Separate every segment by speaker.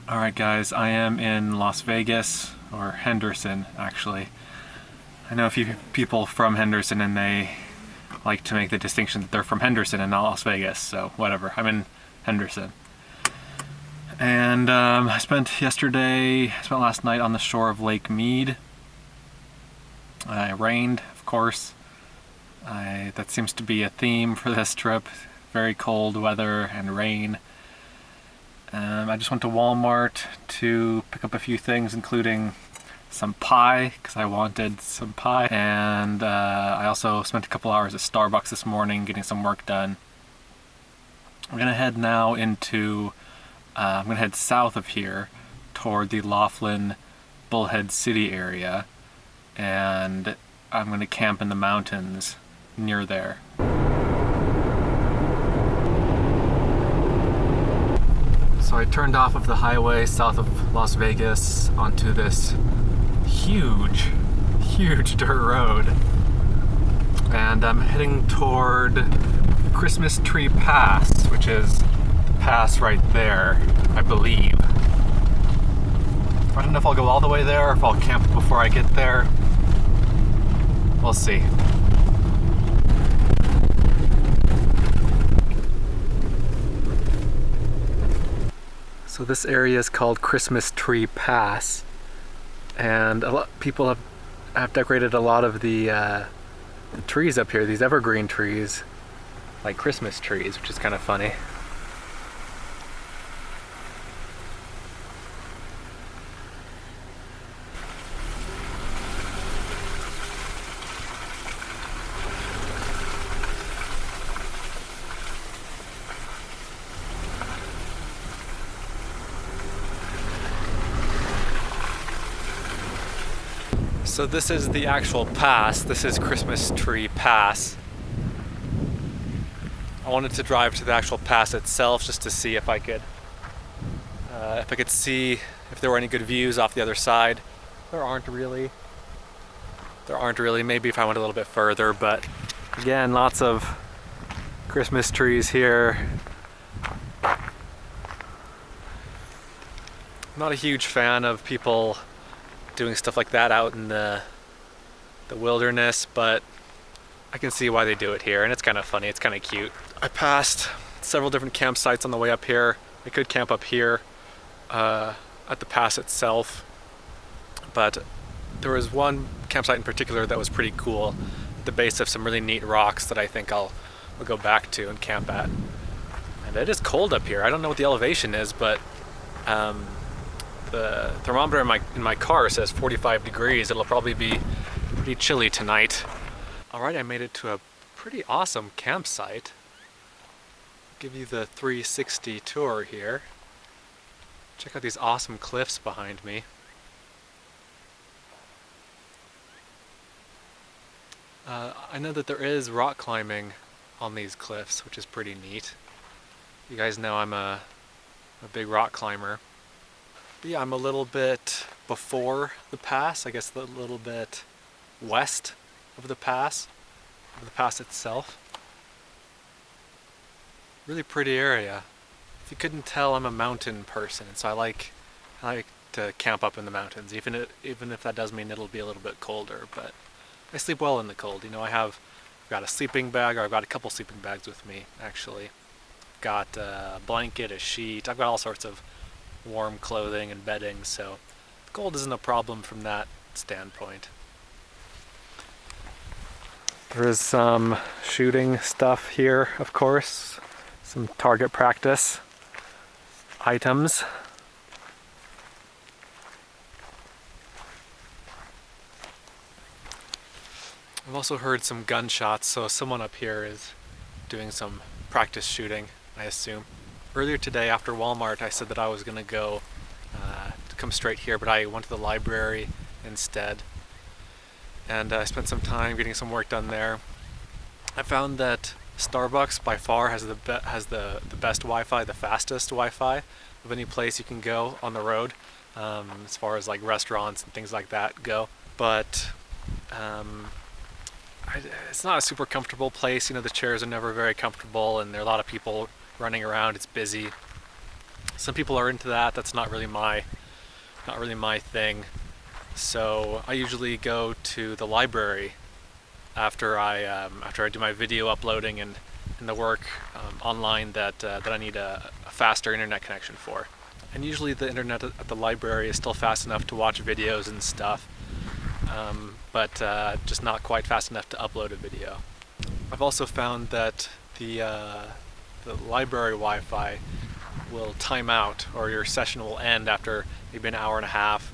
Speaker 1: Alright guys, I am in Las Vegas, or Henderson actually. I know a few people from Henderson and they like to make the distinction that they're from Henderson and not Las Vegas, so whatever, I'm in Henderson. And I spent last night on the shore of Lake Mead. It rained, of course. That seems to be a theme for this trip. Very cold weather and rain. I just went to Walmart to pick up a few things, including some pie, because I wanted some pie. And I also spent a couple hours at Starbucks this morning getting some work done. I'm gonna head now into, I'm gonna head south of here toward the Laughlin Bullhead City area. And I'm gonna camp in the mountains near there. So I turned off of the highway south of Las Vegas onto this huge dirt road. And I'm heading toward Christmas Tree Pass, which is the pass right there, I believe. I don't know if I'll go all the way there or if I'll camp before I get there. We'll see. So this area is called Christmas Tree Pass, and a lot people have decorated a lot of the trees up here, these evergreen trees, like Christmas trees, which is kind of funny. So this is the actual pass. This is Christmas Tree Pass. I wanted to drive to the actual pass itself just to see if I could see if there were any good views off the other side. There aren't really. Maybe if I went a little bit further, but again, lots of Christmas trees here. I'm not a huge fan of people doing stuff like that out in the wilderness, but I can see why they do it here, and it's kind of funny, it's kind of cute. I passed several different campsites on the way up here. I could camp up here at the pass itself, but there was one campsite in particular that was pretty cool at the base of some really neat rocks that I think I'll go back to and camp at. And it is cold up here. I don't know what the elevation is, but the thermometer in my car says 45 degrees. It'll probably be pretty chilly tonight. Alright, I made it to a pretty awesome campsite. I'll give you the 360 tour here. Check out these awesome cliffs behind me. I know that there is rock climbing on these cliffs, which is pretty neat. You guys know I'm a big rock climber. But yeah, I'm a little bit before the pass, I guess a little bit west of the pass itself. Really pretty area. If you couldn't tell, I'm a mountain person, so I like to camp up in the mountains, even if that does mean it'll be a little bit colder, but I sleep well in the cold. You know, I've got a sleeping bag, or I've got a couple sleeping bags with me, actually. I've got a blanket, a sheet, I've got all sorts of warm clothing and bedding, so the cold isn't a problem from that standpoint. There is some shooting stuff here, of course, some target practice items. I've also heard some gunshots, so someone up here is doing some practice shooting, I assume. Earlier today after Walmart, I said that I was going to go to come straight here, but I went to the library instead. And I spent some time getting some work done there. I found that Starbucks by far has the best Wi-Fi, the fastest Wi-Fi of any place you can go on the road, as far as like restaurants and things like that go. But it's not a super comfortable place. You know, the chairs are never very comfortable, and there are a lot of people running around. It's busy. Some people are into that. That's not really my thing. So I usually go to the library after I do my video uploading and the work online that I need a faster internet connection for. And usually the internet at the library is still fast enough to watch videos and stuff, but just not quite fast enough to upload a video. I've also found that the library Wi-Fi will time out, or your session will end after maybe an hour and a half,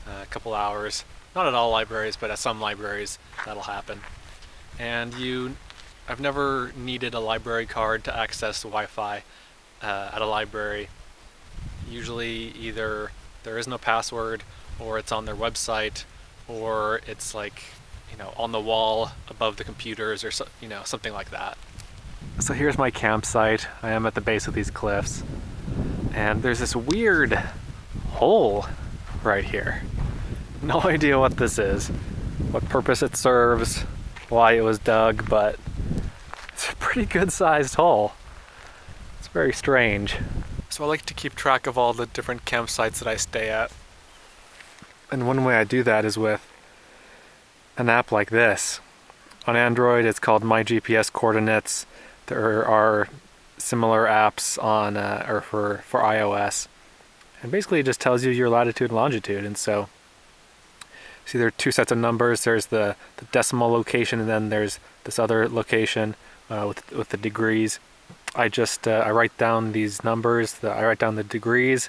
Speaker 1: a couple hours. Not at all libraries, but at some libraries that'll happen. And I've never needed a library card to access the Wi-Fi at a library. Usually either there is no password, or it's on their website, or it's like, on the wall above the computers, or something like that. So here's my campsite. I am at the base of these cliffs, and there's this weird hole right here. No idea what this is, what purpose it serves, why it was dug, but it's a pretty good sized hole. It's very strange. So I like to keep track of all the different campsites that I stay at. And one way I do that is with an app like this. On Android it's called My GPS Coordinates. There are similar apps on or for iOS. And basically it just tells you your latitude and longitude. And so see, there are two sets of numbers. There's the decimal location, and then there's this other location with the degrees. I write down these numbers, I write down the degrees,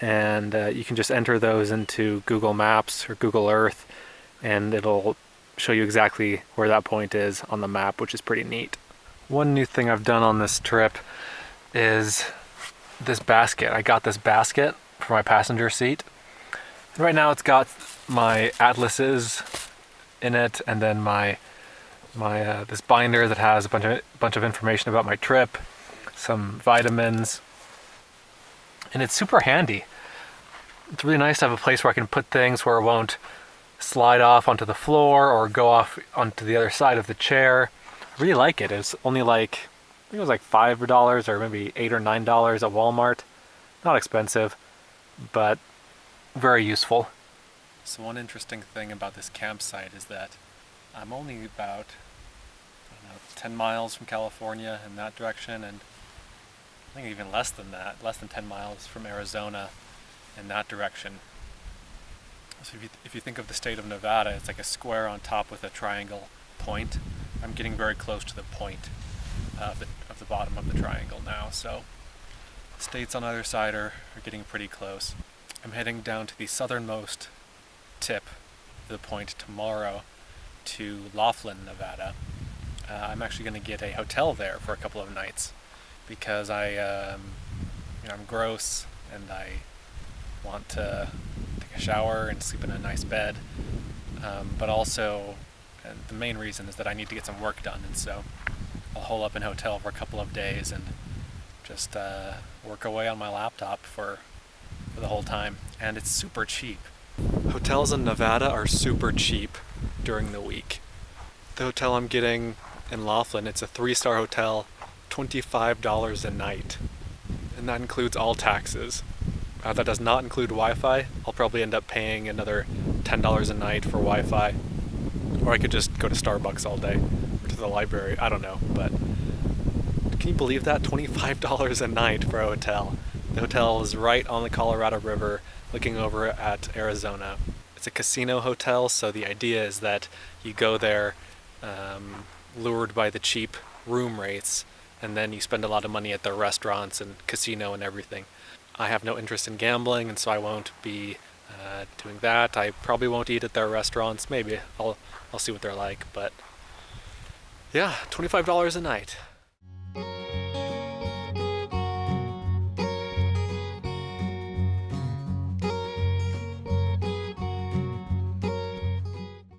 Speaker 1: and you can just enter those into Google Maps or Google Earth, and it'll show you exactly where that point is on the map, which is pretty neat. One new thing I've done on this trip is this basket. I got this basket for my passenger seat. And right now it's got my atlases in it, and then my this binder that has a bunch of information about my trip, some vitamins, and it's super handy. It's really nice to have a place where I can put things where it won't slide off onto the floor or go off onto the other side of the chair. I really like it. It's only I think it was like $5 or maybe $8 or $9 at Walmart. Not expensive, but very useful. So one interesting thing about this campsite is that I'm only about 10 miles from California in that direction, and I think even less than that, less than 10 miles from Arizona in that direction. So if you think of the state of Nevada, it's like a square on top with a triangle point. I'm getting very close to the point of the bottom of the triangle now, so states on either side are getting pretty close. I'm heading down to the southernmost tip of the point tomorrow to Laughlin, Nevada. I'm actually going to get a hotel there for a couple of nights because I'm gross and I want to take a shower and sleep in a nice bed, but also the main reason is that I need to get some work done, and so I'll hole up in a hotel for a couple of days and just work away on my laptop for the whole time. And it's super cheap. Hotels in Nevada are super cheap during the week. The hotel I'm getting in Laughlin, it's a 3-star hotel, $25 a night, and that includes all taxes. That does not include Wi-Fi. I'll probably end up paying another $10 a night for Wi-Fi, or I could just go to Starbucks all day or to the library. I don't know, but can you believe that? $25 a night for a hotel. The hotel is right on the Colorado River, looking over at Arizona. It's a casino hotel, so the idea is that you go there lured by the cheap room rates, and then you spend a lot of money at the restaurants and casino and everything. I have no interest in gambling, and so I won't be doing that. I probably won't eat at their restaurants. Maybe I'll see what they're like, but yeah, $25 a night.